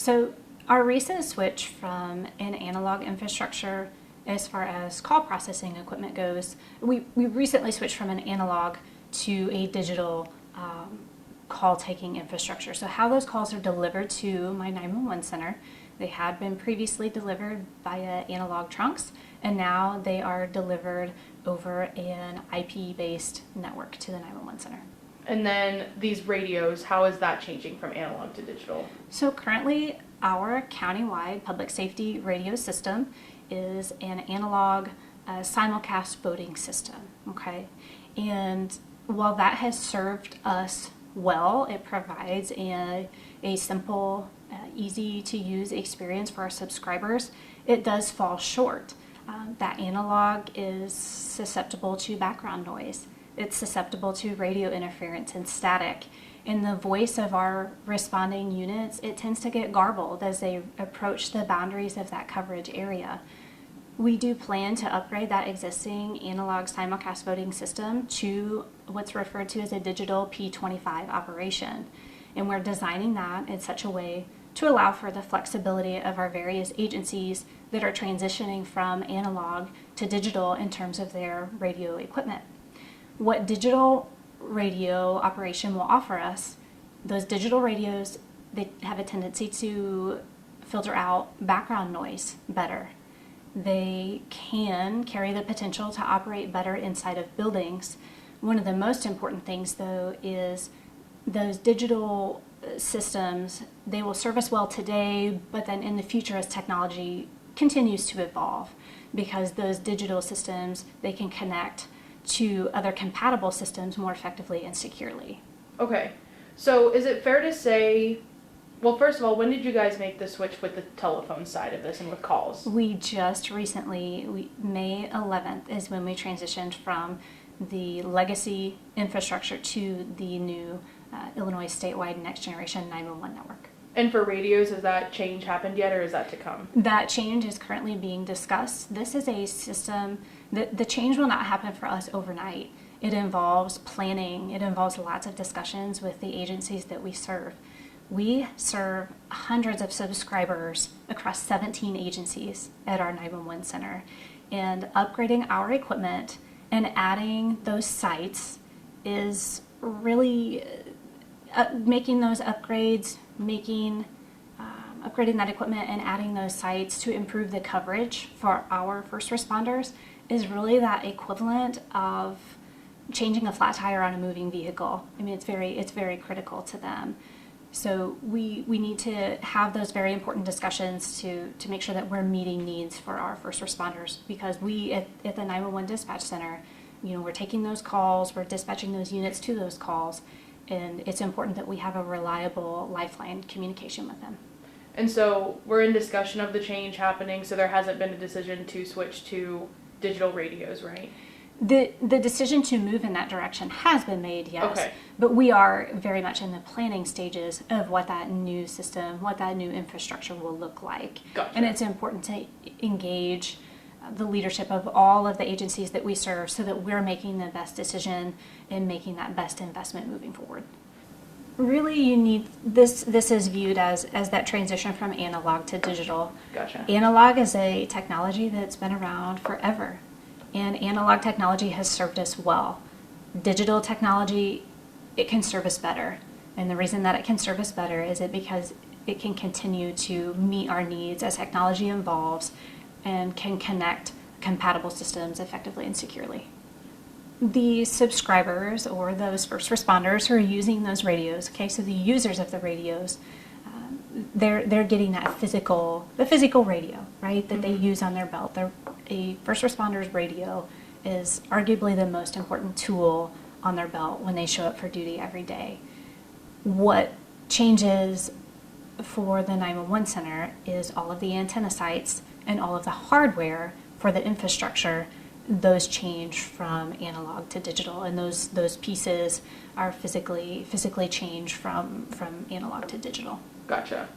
So our recent switch from an analog infrastructure as far as call processing equipment goes, we recently switched from an analog to a digital call taking infrastructure. So how those calls are delivered to my 911 center, they had been previously delivered via analog trunks, and now they are delivered over an IP-based network to the 911 center. And then these radios, how is that changing from analog to digital? So currently our countywide public safety radio system is an analog simulcast voting system, okay? And while that has served us well, it provides a simple, easy to use experience for our subscribers, it does fall short. That analog is susceptible to background noise. It's susceptible to radio interference and static. In the voice of our responding units, it tends to get garbled as they approach the boundaries of that coverage area. We do plan to upgrade that existing analog simulcast voting system to what's referred to as a digital P25 operation. And we're designing that in such a way to allow for the flexibility of our various agencies that are transitioning from analog to digital in terms of their radio equipment. What digital radio operation will offer us, those digital radios, they have a tendency to filter out background noise better. They can carry the potential to operate better inside of buildings. One of the most important things, though, is those digital systems, they will serve us well today, but then in the future as technology continues to evolve, because those digital systems, they can connect to other compatible systems more effectively and securely. Okay, so is it fair to say, well, first of all, when did you guys make the switch with the telephone side of this and with calls? We just recently, May 11th is when we transitioned from the legacy infrastructure to the new Illinois statewide next generation 911 network. And for radios, has that change happened yet, or is that to come? That change is currently being discussed. This is a system that the change will not happen for us overnight. It involves planning. It involves lots of discussions with the agencies that we serve. We serve hundreds of subscribers across 17 agencies at our 911 center. And upgrading our equipment and adding those sites is really making those upgrades, upgrading that equipment and adding those sites to improve the coverage for our first responders is really that equivalent of changing a flat tire on a moving vehicle. I mean, it's very critical to them. So we need to have those very important discussions to make sure that we're meeting needs for our first responders, because we at the 911 dispatch center, we're taking those calls, we're dispatching those units to those calls, and it's important that we have a reliable lifeline communication with them. And so we're in discussion of the change happening, so there hasn't been a decision to switch to digital radios, right? The decision to move in that direction has been made, yes. Okay. But we are very much in the planning stages of what that new system, what that new infrastructure will look like. Gotcha. And it's important to engage the leadership of all of the agencies that we serve so that we're making the best decision and making that best investment moving forward. Really, you need this is viewed as that transition from analog to digital. Gotcha. Analog is a technology that's been around forever, and analog technology has served us well. Digital technology, it can serve us better, and the reason that it can serve us better is because it can continue to meet our needs as technology evolves and can connect compatible systems effectively and securely. The subscribers or those first responders who are using those radios, okay, so the users of the radios, they're getting the physical radio, right, that they use on their belt. A first responder's radio is arguably the most important tool on their belt when they show up for duty every day. What changes for the 911 center is all of the antenna sites and all of the hardware for the infrastructure. Those change from analog to digital, and those pieces are physically changed from analog to digital. Gotcha.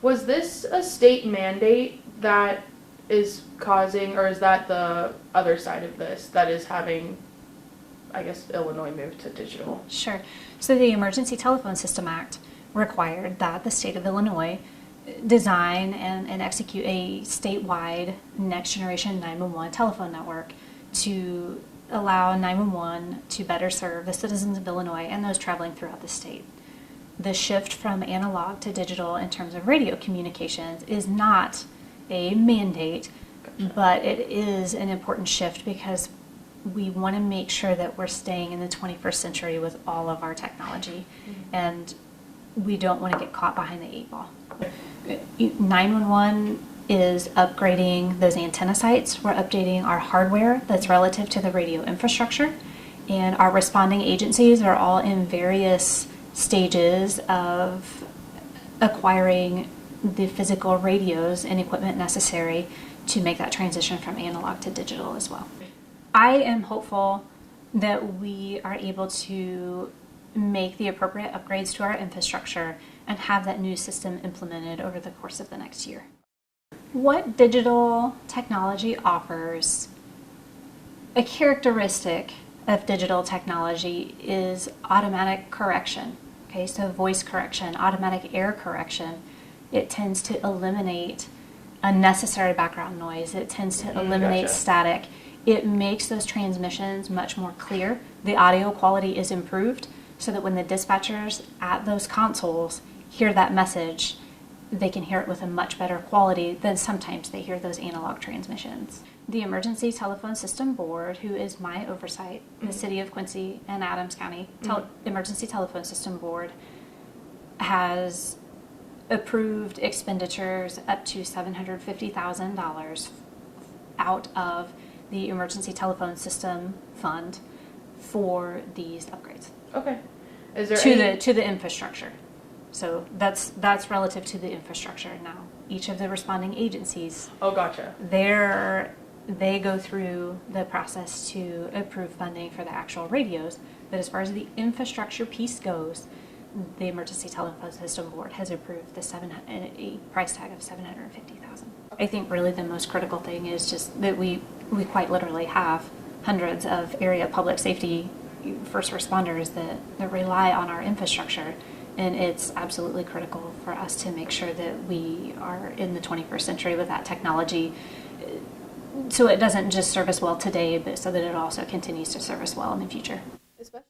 Was this a state mandate that is causing, or is that the other side of this that is having, I guess, Illinois move to digital? Sure. So the Emergency Telephone System Act required that the state of Illinois design and execute a statewide next generation 911 telephone network to allow 911 to better serve the citizens of Illinois and those traveling throughout the state. The shift from analog to digital in terms of radio communications is not a mandate, but it is an important shift because we want to make sure that we're staying in the 21st century with all of our technology, and we don't want to get caught behind the 8 ball. 911 is upgrading those antenna sites. We're updating our hardware that's relative to the radio infrastructure, and our responding agencies are all in various stages of acquiring the physical radios and equipment necessary to make that transition from analog to digital as well. I am hopeful that we are able to make the appropriate upgrades to our infrastructure and have that new system implemented over the course of the next year. What digital technology offers, a characteristic of digital technology is automatic correction. Okay, so voice correction, automatic error correction. It tends to eliminate unnecessary background noise. It tends to eliminate Gotcha. static. It makes those transmissions much more clear. The audio quality is improved so that when the dispatchers at those consoles hear that message, they can hear it with a much better quality than sometimes they hear those analog transmissions. The Emergency Telephone System Board, who is my oversight, the City of Quincy and Adams County Emergency Telephone System Board, has approved expenditures up to $750,000 out of the Emergency Telephone System Fund for these upgrades. Okay. Is there To the infrastructure. So that's relative to the infrastructure. Now, each of the responding agencies, Oh, gotcha. they go through the process to approve funding for the actual radios. But as far as the infrastructure piece goes, the Emergency Telephone System Board has approved a price tag of $750,000. I think really the most critical thing is just that we quite literally have hundreds of area public safety first responders that rely on our infrastructure, and it's absolutely critical for us to make sure that we are in the 21st century with that technology, so it doesn't just serve us well today, but so that it also continues to serve us well in the future. Especially